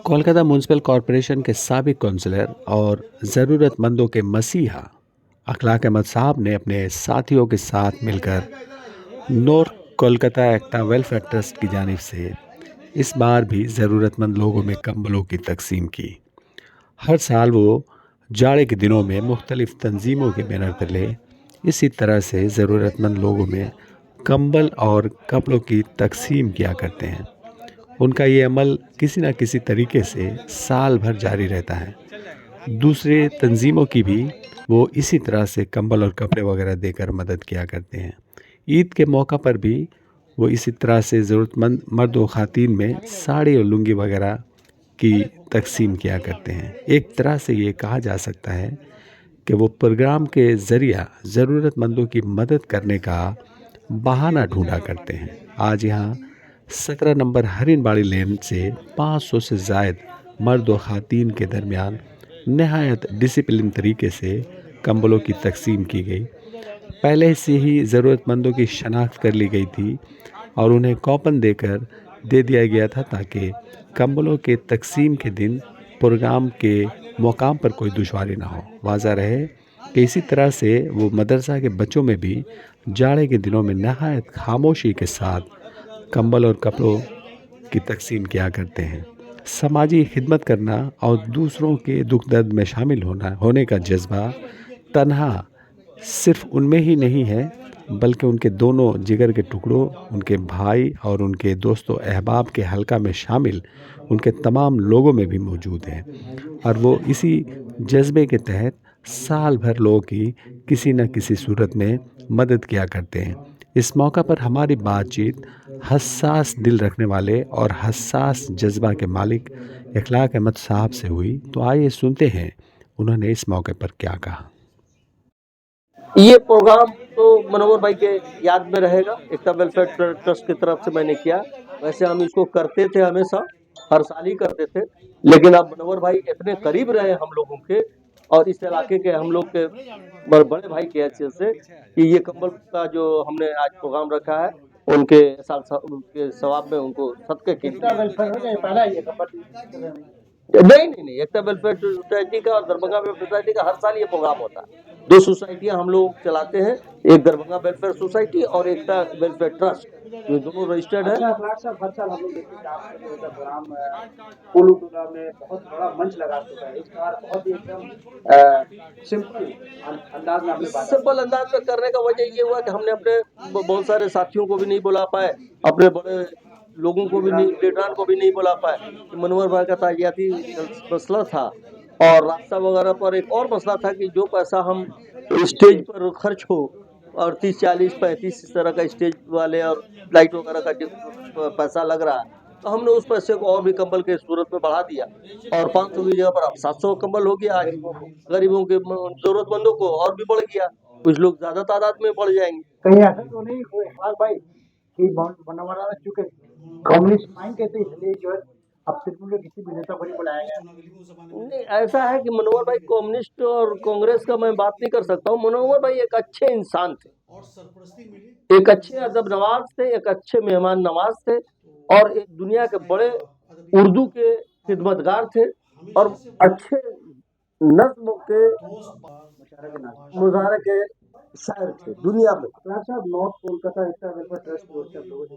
Kolkata municipal corporation के साबिक counsellor और ज़रूरतमंदों के मसीहा अखलाक अहमद साहब ने अपने साथियों के साथ मिलकर नॉर्थ कोलकाता एक्टा वेलफेयर ट्रस्ट की जानिब से इस बार भी ज़रूरतमंद लोगों में कंबलों की तकसीम की। हर साल वो जाड़े के दिनों में मुख्तलिफ तंजीमों के बैनर तले इसी तरह से ज़रूरतमंद लोगों में कंबल और कपड़ों की तकसीम किया करते हैं। उनका ये अमल किसी न किसी तरीके से साल भर जारी रहता है। दूसरे तंजीमों की भी वो इसी तरह से कंबल और कपड़े वगैरह देकर मदद किया करते हैं। ईद के मौका पर भी वो इसी तरह से ज़रूरतमंद मर्द व ख़वातीन में साड़ी और लुंगी वगैरह की तकसीम किया करते हैं। एक तरह से ये कहा जा सकता है कि वो प्रोग्राम के ज़रिया ज़रूरतमंदों की मदद करने का बहाना ढूंढा करते हैं। आज यहाँ 17 नंबर हरिनबाड़ी लेन से 500 से ज़ायद मर्द व ख़वातीन के दरमियान नहायत डिसिप्लिन तरीके से कंबलों की तकसीम की गई। पहले से ही ज़रूरतमंदों की शनाख्त कर ली गई थी और उन्हें कूपन देकर दे दिया गया था ताकि कंबलों के तकसीम के दिन प्रोग्राम के मुकाम पर कोई दुश्वारी ना हो। वाज़ा रहे कि इसी तरह से वो मदरसा के बच्चों में भी जाड़े के दिनों में नहायत खामोशी के साथ कंबल और कपड़ों की तकसीम किया करते हैं। समाजी खिदमत करना और दूसरों के दुख दर्द में शामिल होने का जज्बा तन्हा सिर्फ उनमें ही नहीं है, बल्कि उनके दोनों जिगर के टुकड़ों, उनके भाई और उनके दोस्तों अहबाब के हल्का में शामिल उनके तमाम लोगों में भी मौजूद है। और वो इसी जज्बे के तहत साल भर लोगों की किसी न किसी सूरत में मदद किया करते हैं। इस मौका पर हमारी बातचीत हसास दिल रखने वाले और हसास जज्बा के मालिक इखलाक अहमद साहब से हुई। तो आइए सुनते हैं उन्होंने इस मौके पर क्या कहा। ये प्रोग्राम तो मनोहर भाई के याद में रहेगा। एकता वेलफेयर ट्रस्ट की तरफ से मैंने किया। वैसे हम इसको करते थे, हमेशा हर साल ही करते थे, लेकिन अब मनोहर भाई इतने करीब रहे हम लोगों के और इस इलाके के हम लोग के बड़े भाई के हैसियत से कि ये कंबल का जो हमने आज प्रोग्राम रखा है, उनके उनके सवाब में उनको सदके के लिए नहीं, एकता वेलफेयर सोसाइटी का और दरभंगा वेलफेयर सोसाइटी का हर साल ये प्रोग्राम होता है। 2 सोसाइटियां हम लोग चलाते हैं, एक दरभंगा वेलफेयर सोसाइटी और एकता वेलफेयर ट्रस्ट, ये दोनों रजिस्टर्ड है। अच्छा अखलाक साहब, हर साल हम लोग देखते हैं कि आपका जो है प्रोग्राम कोलू-टोला में बहुत बड़ा मंच लगा चुका है। इस बार बहुत ही एकदम सिंपल अंदाज में आपने बात सिंपल अंदाज में करने का वजह ये हुआ कि हमने अपने बहुत सारे साथियों को भी नहीं बुला पाए, अपने बड़े लोगों को भी नहीं, लीडरान को भी नहीं बुला पाए। मनोहर भाई का ताजियाती मसला था और रास्ता वगैरह पर एक और मसला था कि जो पैसा हम स्टेज पर खर्च हो और 30, 40, 35 इस तरह का स्टेज वाले और लाइट वगैरह का जो पैसा लग रहा है, तो हमने उस पैसे को और भी कंबल के सूरत में बढ़ा दिया और 500 की जगह पर अब 700 कंबल हो गया। आज गरीबों के जरूरतमंदों को और भी बढ़ गया, कुछ लोग ज्यादा तादाद में बढ़ जाएंगे। कहीं ऐसा तो नहीं हुआ इकबाल भाई कि बनवाना चूंकि कम्युनिस्ट माइंड के थे, इसलिए जो है अब सिर्फ उनके किसी भी नेता को नहीं बुलाया गया। नहीं, ऐसा है कि मनोहर भाई कम्युनिस्ट और कांग्रेस का मैं बात नहीं कर सकता हूँ। मनोहर भाई एक अच्छे इंसान थे, एक अच्छे अदब नवाज थे, एक अच्छे मेहमान नवाज थे और एक दुनिया के बड़े उर्दू के खिदमतगार थे और अच्छे नज्म के मुजाहरे के शायर थे दुनिया में। अखलाक साहब, नॉर्थ कोलकाता एकता वेलफेयर ट्रस्ट की ओर से आप लोगों से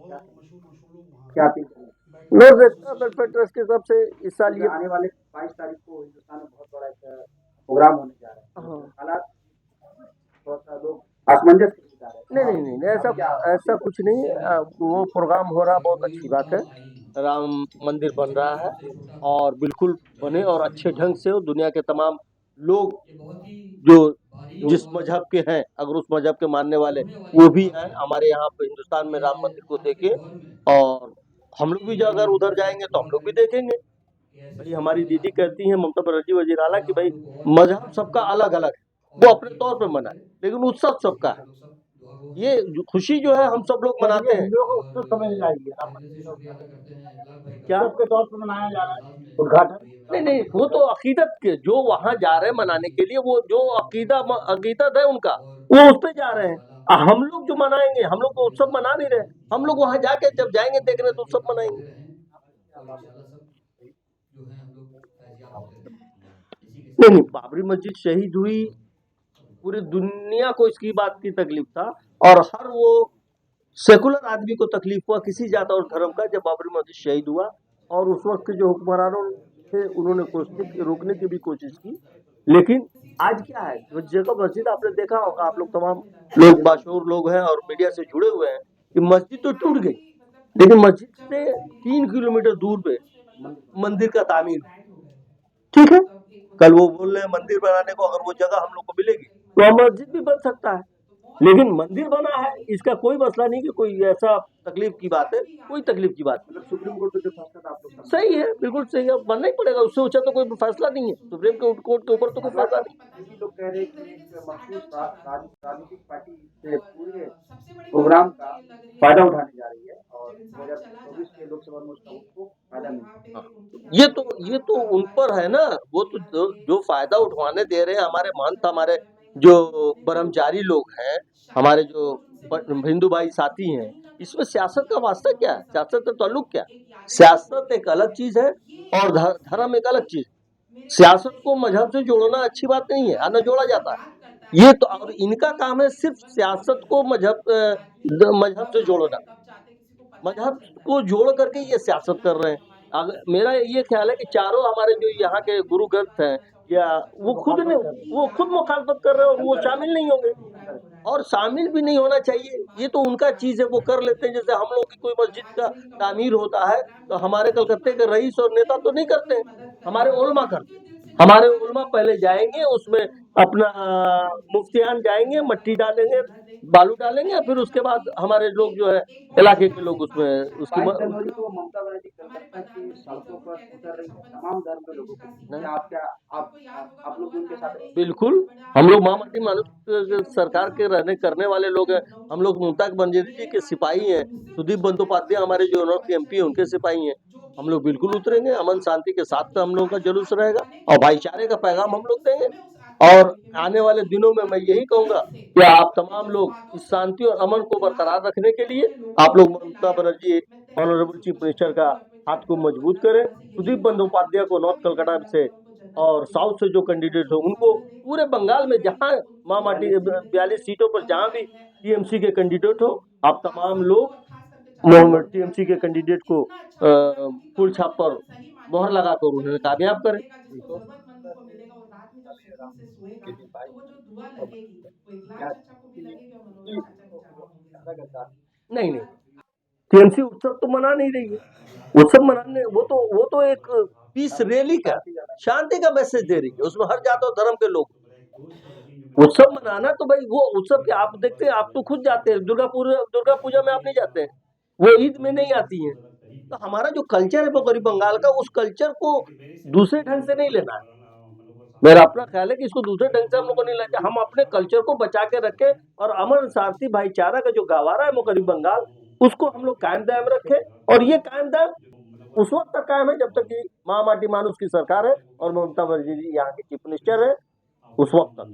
क्या अपील करेंगे? नॉर्थ एकता वेलफेयर ट्रस्ट की तरफ से इस साल ये आने वाले 22 तारीख को हिंदुस्तान में बहुत बड़ा एक प्रोग्राम होने जा रहा है। हालात थोड़ा सा लोग असमंजस के शिकार है। नहीं, ऐसा कुछ नहीं। वो प्रोग्राम हो रहा, बहुत अच्छी बात है। राम मंदिर बन रहा है और बिल्कुल बने और अच्छे ढंग से हो। दुनिया के तमाम लोग जो जिस मजहब के हैं, अगर उस मजहब के मानने वाले वो भी हैं हमारे यहाँ पे हिंदुस्तान में राम मंदिर को देखे और हम लोग भी जो अगर उधर जाएंगे तो हम लोग भी देखेंगे। भाई हमारी दीदी कहती हैं ममता बनर्जी वजीर आला कि भाई मजहब सबका अलग अलग है, वो अपने तौर पे मनाए, लेकिन उत्सव सबका है। ये खुशी जो है हम सब लोग मनाते हैं। हिंदुओं को उत्सव समझ जाएगी क्या के तौर पर मनाया जा रहा है उद्घाटन? नहीं, वो तो अकीदत के जो वहां जा रहे हैं मनाने के लिए, वो जो अकीदत है उनका, वो उस पे जा रहे हैं। हम लोग जो मनाएंगे, हम लोग तो उत्सव मना नहीं रहे, हम लोग वहां जाके जब जाएंगे देखने तो उत्सव मनाएंगे। नहीं नहीं, बाबरी मस्जिद शहीद हुई, पूरी दुनिया को इसकी बात की तकलीफ था, और हर वो सेकुलर आदमी को तकलीफ हुआ किसी जात और धर्म का जब बाबरी मस्जिद शहीद हुआ। और उस वक्त के जो हुक्मरानों थे उन्होंने रोकने की भी कोशिश की, लेकिन आज क्या है, वो जगह मस्जिद आपने देखा होगा, आप लोग तमाम लोग बाशऊर लोग हैं और मीडिया से जुड़े हुए हैं कि मस्जिद तो टूट गई, लेकिन मस्जिद से 3 किलोमीटर दूर पे मंदिर का तामीर, ठीक है, कल वो बोल रहे हैं मंदिर बनाने को, अगर वो जगह हम लोग को मिलेगी तो हम मस्जिद भी बन सकता है, लेकिन मंदिर बना है इसका कोई मसला नहीं कि कोई ऐसा तकलीफ की बात है, कोई तकलीफ की बात मतलब सुप्रीम कोर्ट का जो फैसला था आप लोग सही है, बिल्कुल सही है, बनना ही पड़ेगा, उससे ऊंचा तो कोई फैसला नहीं है, सुप्रीम कोर्ट के ऊपर तो कोई फैसला नहीं। किसी लोग कह रहे हैं कि एक मखसूस राजनीतिक पार्टी से पूरे प्रोग्राम का फायदा उठाने जा रही है और 2024 के लोकसभा में उसको फायदा मिलेगा। हाँ, ये तो उन पर है ना, वो तो जो फायदा उठवाने दे रहे हैं हमारे महंत, हमारे जो ब्रह्मचारी लोग हैं, हमारे जो हिंदू भाई साथी हैं, इसमें सियासत का वास्ता क्या है, सियासत का ताल्लुक क्या है? सियासत एक अलग चीज है और धर्म एक अलग चीज। सियासत को मजहब से जोड़ना अच्छी बात नहीं है, न जोड़ा जाता है, ये तो, और इनका काम है सिर्फ सियासत को मजहब से जोड़ना, मजहब को जोड़ करके ये सियासत कर रहे हैं। मेरा ये ख्याल है कि चारों हमारे जो यहाँ के गुरु ग्रंथ हैं, या वो खुद मुखालफत कर रहे हैं और वो शामिल नहीं होंगे, और शामिल भी नहीं होना चाहिए, ये तो उनका चीज है, वो कर लेते हैं। जैसे हम लोग की कोई मस्जिद का तामीर होता है तो हमारे कलकत्ते के रईस और नेता तो नहीं करते हैं, हमारे उलमा करते हैं। हमारे उलमा पहले जाएंगे, उसमें अपना मुफ्तियान जाएंगे, मट्टी डालेंगे, बालू डालेंगे, फिर उसके बाद हमारे लोग जो है इलाके के लोग उसमें उसकी 22 जनवरी को ममता बनर्जी कलकत्ता की सड़कों पर उतर रही है तमाम धर्म के लोगों को, क्या आप लोग भी उनके साथ हैं? बिल्कुल, हम लोग महामती मानव सरकार के करने वाले लोग हैं, हम लोग ममता बनर्जी जी के सिपाही हैं, सुदीप बंदोपाध्याय हमारे जो नॉर्थ के एमपी हैं उनके सिपाही हैं, हम लोग बिल्कुल उतरेंगे, अमन शांति के साथ हम लोगों का जुलूस रहेगा और भाईचारे का पैगाम हम लोग देंगे। और आने वाले दिनों में मैं यही कहूंगा कि आप तमाम लोग इस शांति और अमन को बरकरार रखने के लिए आप लोग Mamata Banerjee honourable chief minister का हाथ को मजबूत करें, सुदीप बंदोपाध्याय को नॉर्थ कलकत्ता से और साउथ से जो कैंडिडेट हो उनको, पूरे बंगाल में जहां मामाटी 42 सीटों पर जहां भी टीएमसी के कैंडिडेट हो, आप तमाम लोग टीएमसी के कैंडिडेट को फूल छाप पर मोहर लगाकर उन्हें कामयाब करें। नहीं नहीं, टीएमसी उत्सव तो मना नहीं रही है, उत्सव मनाने वो तो एक पीस रैली का, शांति का मैसेज दे रही है, उसमें हर जात और धर्म के लोग। उत्सव मनाना तो भाई वो उत्सव के आप देखते हैं, आप तो खुद जाते हैं, दुर्गा पूजा में आप नहीं जाते हैं, वो ईद में नहीं आती है, तो हमारा जो कल्चर है गरीब बंगाल का, उस कल्चर को दूसरे ढंग से नहीं लेना है। मेरा अपना ख्याल है कि इसको दूसरे ढंग से हम लोग को नहीं लेना चाहिए, हम अपने कल्चर को बचा के रखें और अमन शांति भाईचारा का जो गवारा है गरीब बंगाल, उसको हम लोग कायम दायम रखें, और ये कायम दायम उस वक्त तक कायम है जब तक कि माटी मानुस की सरकार है और ममता बनर्जी जी यहाँ के चीफ मिनिस्टर है, उस वक्त तक।